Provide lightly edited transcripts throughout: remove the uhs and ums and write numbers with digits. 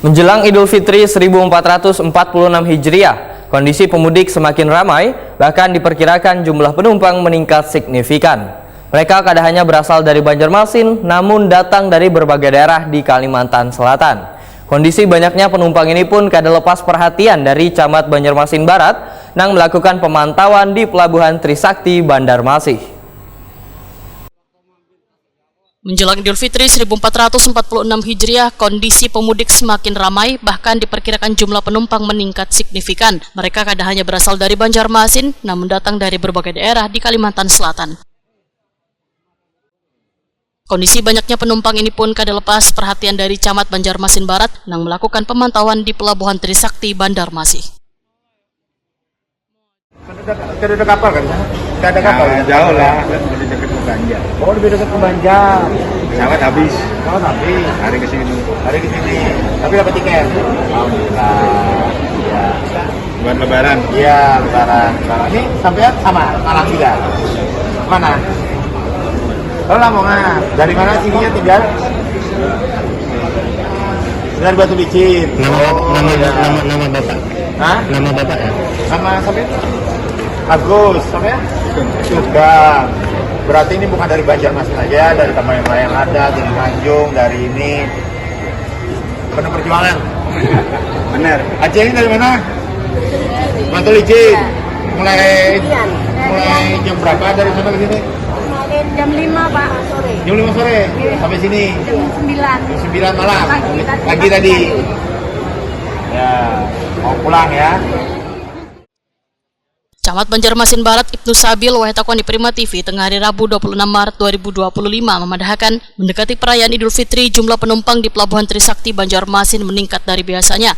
Menjelang Idul Fitri 1446 Hijriah, kondisi pemudik semakin ramai, bahkan diperkirakan jumlah penumpang meningkat signifikan. Mereka kadang hanya berasal dari Banjarmasin, namun datang dari berbagai daerah di Kalimantan Selatan. Kondisi banyaknya penumpang ini pun kada lepas perhatian dari Camat Banjarmasin Barat yang melakukan pemantauan di Pelabuhan Trisakti, Banjarmasin. Menjelang Idul Fitri 1446 Hijriah, kondisi pemudik semakin ramai, bahkan diperkirakan jumlah penumpang meningkat signifikan. Mereka kadang hanya berasal dari Banjarmasin, namun datang dari berbagai daerah di Kalimantan Selatan. Kondisi banyaknya penumpang ini pun kada lepas perhatian dari Camat Banjarmasin Barat yang melakukan pemantauan di Pelabuhan Trisakti, Banjarmasin. Ada kapal kan? Tidak ada kapal. Nah, jauh lah, lebih dekat ke Banjar. Oh, lebih dekat ke Banjar. Pesawat habis. Oh, tapi Hari ke sini. hari ke sini. Tapi dapat tiket. Alhamdulillah. Ya. Buat Lebaran. Iya, lebaran. Lebaran ini sampai sama Malang juga. Mana? Oh, Lamongan. Dari mana sininya tinggal? Dari Batu Licin. Nama bapak. Hah? Nama bapak ya. Sama sampai Agus, sampai juga. Berarti ini bukan dari Banjarmasin aja, dari teman yang ada, dari Tanjung, dari ini. Penuh perjuangan. Benar. Aceh ini dari mana? Batu Licin. Mulai jam berapa dari sana ke sini? Kemarin jam 5 Pak sore. Jam 5 sore sampai sini. Jam 9. Jam 9 malam. Pagi Tadi. Ya, mau pulang ya. Camat Banjarmasin Barat Ibnu Sabil Wahetakon di Prima TV tengah hari Rabu 26 Maret 2025 memandahkan mendekati perayaan Idul Fitri, jumlah penumpang di Pelabuhan Trisakti Banjarmasin meningkat dari biasanya.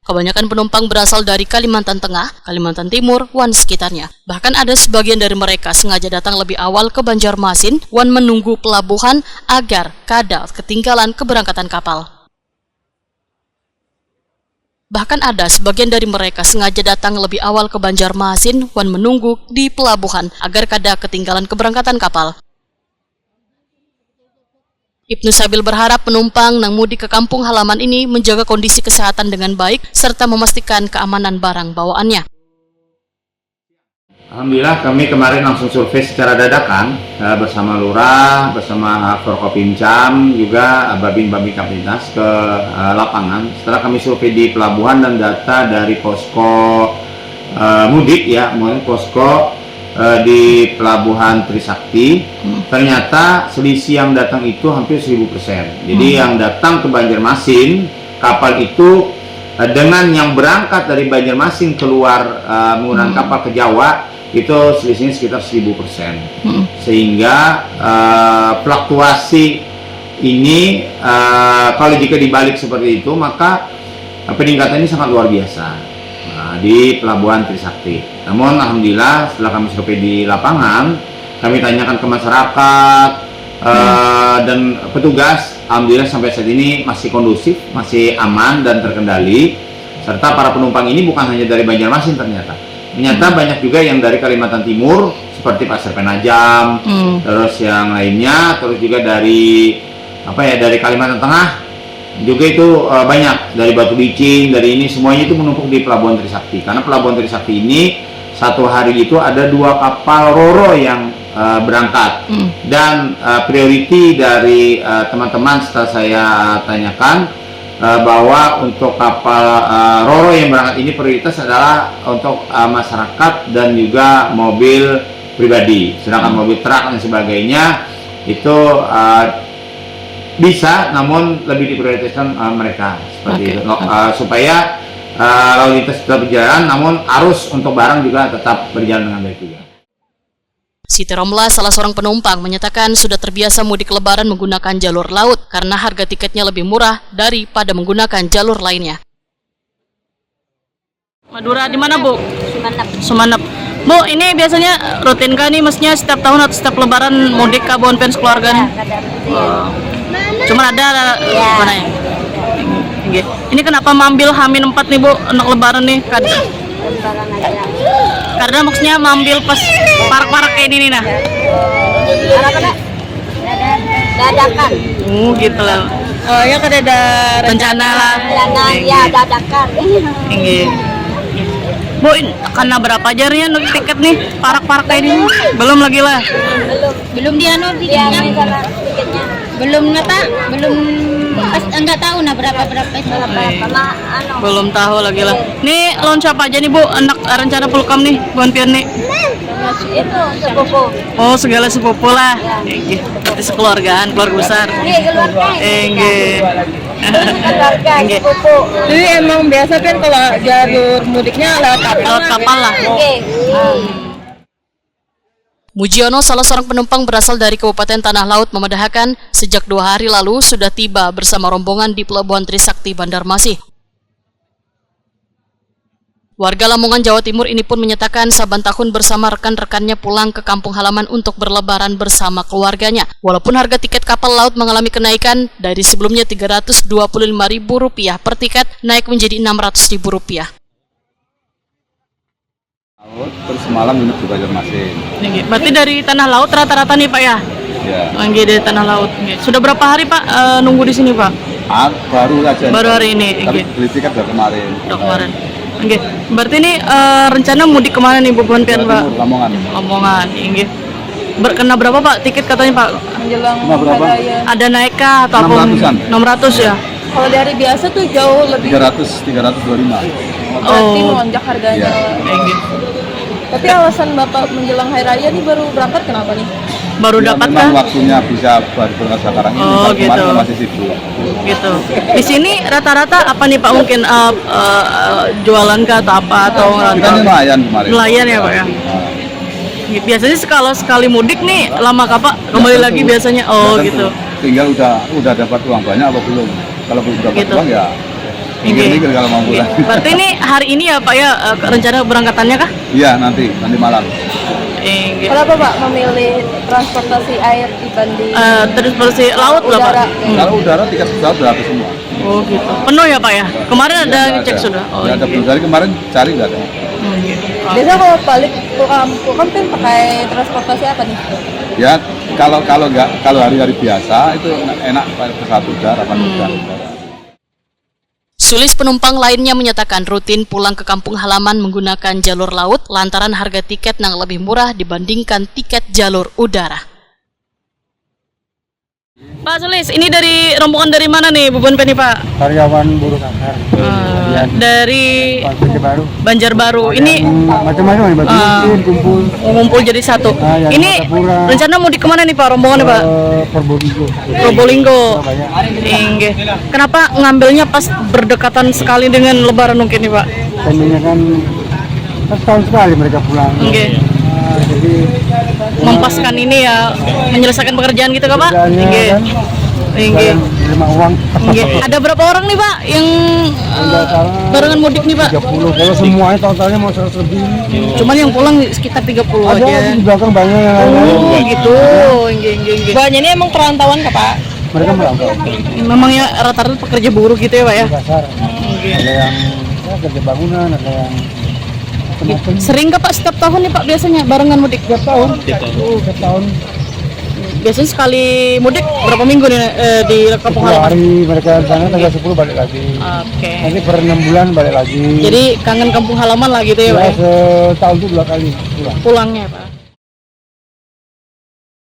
Kebanyakan penumpang berasal dari Kalimantan Tengah, Kalimantan Timur, wan sekitarnya. Bahkan ada sebagian dari mereka sengaja datang lebih awal ke Banjarmasin, wan menunggu pelabuhan agar kada ketinggalan keberangkatan kapal. Bahkan ada sebagian dari mereka sengaja datang lebih awal ke Banjarmasin, wan menunggu di pelabuhan agar kada ketinggalan keberangkatan kapal. Ibnu Sabil berharap penumpang yang mudik ke kampung halaman ini menjaga kondisi kesehatan dengan baik serta memastikan keamanan barang bawaannya. Alhamdulillah kami kemarin langsung survei secara dadakan bersama Lurah, bersama Forkopimcam, juga Babin Kaptinas ke lapangan. Setelah kami survei di pelabuhan dan data dari posko mudik ya, posko di Pelabuhan Trisakti, ternyata selisih yang datang itu hampir 1000%. Jadi yang datang ke Banjarmasin, kapal itu dengan yang berangkat dari Banjarmasin keluar menggunakan kapal ke Jawa, itu selisihnya sekitar 1000%. Sehingga fluktuasi ini kalau jika dibalik seperti itu, maka peningkatan ini sangat luar biasa di Pelabuhan Trisakti. Namun alhamdulillah setelah kami survei di lapangan, kami tanyakan ke masyarakat dan petugas, alhamdulillah sampai saat ini masih kondusif, masih aman dan terkendali. Serta para penumpang ini bukan hanya dari Banjarmasin ternyata banyak juga yang dari Kalimantan Timur seperti Pasir Penajam, terus yang lainnya, terus juga dari dari Kalimantan Tengah juga itu banyak, dari Batu Licin, dari ini semuanya itu menumpuk di Pelabuhan Trisakti. Karena Pelabuhan Trisakti ini satu hari itu ada 2 kapal Roro yang berangkat, dan priority dari teman-teman setelah saya tanyakan bahwa untuk kapal Roro yang berangkat ini prioritas adalah untuk masyarakat dan juga mobil pribadi. Sedangkan mobil truk dan sebagainya itu bisa, namun lebih diprioritaskan mereka seperti itu, supaya lalu lintas tetap berjalan, namun arus untuk barang juga tetap berjalan dengan baik juga. Siti Romla, salah seorang penumpang, menyatakan sudah terbiasa mudik lebaran menggunakan jalur laut karena harga tiketnya lebih murah daripada menggunakan jalur lainnya. Madura di mana, Bu? Sumenep. Bu, ini biasanya rutin kan nih, maksudnya setiap tahun atau setiap lebaran mudik ke Bonfens keluarga nih? Cuma ada mana ya? Ini kenapa mambil H-4 nih, Bu, untuk lebaran nih? Karena maksudnya mambil pas parak-parak kayak ini nih, nah. Dadakan. Gitu lah. ya kan ada rencana lah. Jangan ya dadakan. Tinggi. Bu, karena berapa jarnya tiket nih? Parak-parak kayak ini? Belum lagi lah. Belum dia tiketnya. Belum enggak tahu berapa Belum tahu lagi lah. Nih lawan siapa aja nih Bu? Anak rencana pulkam nih, Buan Pian nih. itu sepupu. Oh, segala sepupu lah. Nggih. Berarti sekeluargaan, keluarga besar. Iya, keluarga. Nggih. Keluarga Nggih. sepupu. Jadi emang biasa kan kalau jalur mudiknya lewat kapal lah. Oke. Mujiono, salah seorang penumpang berasal dari Kabupaten Tanah Laut, memedahkan sejak 2 hari lalu sudah tiba bersama rombongan di Pelabuhan Trisakti Banjarmasin. Warga Lamongan, Jawa Timur ini pun menyatakan saban tahun bersama rekan-rekannya pulang ke kampung halaman untuk berlebaran bersama keluarganya. Walaupun harga tiket kapal laut mengalami kenaikan dari sebelumnya Rp325.000 per tiket naik menjadi Rp600.000. Terus semalam nginep di Banjarmasin. Berarti dari Tanah Laut rata-rata nih Pak ya? Ya. Nggih, dari Tanah Laut. Nggih. Sudah berapa hari Pak nunggu di sini Pak? Baru aja. Baru hari ini. Tapi Nggih. beli tiket udah kemarin. Udah kemarin. Nggih. Berarti ini rencana mudik kemana nih Bu Buan Pian Pak? Timur, Lamongan. Lamongan. Nggih. Berkena berapa Pak tiket katanya Pak? Menjelang Cuma berapa? Ada naik kah atau apa? 600-an. 600 ya? Kalau dari biasa tuh jauh lebih 325. berarti Oh. melonjak harganya. Iya. Nggih. Tapi alasan Bapak menjelang hari raya nih baru berangkat kenapa nih? Baru Ya, dapat memang kah? waktunya bisa baru berangkat sekarang ini. Oh, Kalau kemarin gitu. masih sibuk. Gitu. Di sini rata-rata apa nih Pak, mungkin jualan kah atau apa atau Kita nelayan kemarin. nelayan ya Pak ya? Nah, Biasanya kalau sekali mudik nih lama kah Pak? Kembali tentu. lagi biasanya. Oh ya, gitu. tentu. Tinggal udah dapat uang banyak apa belum? Kalau belum dapat Gitu. uang ya mikir-mikir kalau mau pulang. Berarti ini hari ini ya Pak ya rencana berangkatannya kah? Iya, nanti malam. Gitu. Kenapa Pak memilih transportasi air dibanding Terus versi laut lah Pak? udara? Kalau udara tiket pesawat udah habis semua. Oh gitu. Penuh ya Pak ya? Kemarin ada Nggak ngecek sudah. Oh Nggak ada gitu. belum. Dari kemarin cari nggak ada. Gitu. Biasa kalau balik pulang kan pakai transportasi apa nih? Ya kalau hari-hari biasa itu enak pakai pesawat udara, pakai udara. Sulis penumpang lainnya menyatakan rutin pulang ke kampung halaman menggunakan jalur laut lantaran harga tiket yang lebih murah dibandingkan tiket jalur udara. Pak Sulis, ini dari rombongan dari mana nih Bu Buan Pian Pak? Karyawan buruh kasar Dari Banjarbaru. Banjarbaru. Ini Macam-macam bagi kumpul ngumpul jadi satu. yang Ini Martapura. rencana mudik kemana nih Pak rombongannya Pak? Probolinggo. Probolinggo. Surabaya. Inggih. Kenapa ngambilnya pas berdekatan sekali dengan Lebaran mungkin nih Pak? Tadinya kan setahun sekali mereka pulang. Inggih. Jadi Mempaskan ini ya, menyelesaikan pekerjaan gitu kan Pak? kerjaannya Inggih. kan Inggih. terima uang Inggih. Ada berapa orang nih Pak yang barengan mudik nih Pak? 30. Kalau semuanya totalnya mau 100 lebih. Cuman yang pulang sekitar 30 Ada aja. di belakang banyak yang lain. Oh gitu. Inggih. Banyak ini emang perantauan kah Pak? Mereka merantau. Memang ya rata-rata pekerja buruh gitu ya Pak ya? Kasar. Inggih. Ada yang kerja bangunan, ada yang macam-macam. Sering kah Pak setiap tahun nih Pak biasanya barengan mudik? Setiap tahun. Setiap tahun. Biasanya sekali mudik berapa minggu nih di kampung 10 halaman? hari mereka di sana, tanggal 10 balik lagi. Oke. Nanti per 6 bulan balik lagi. Jadi kangen kampung halaman lah gitu ya Pak ya, ya? setahun itu 2 kali pulang. Pulangnya Pak.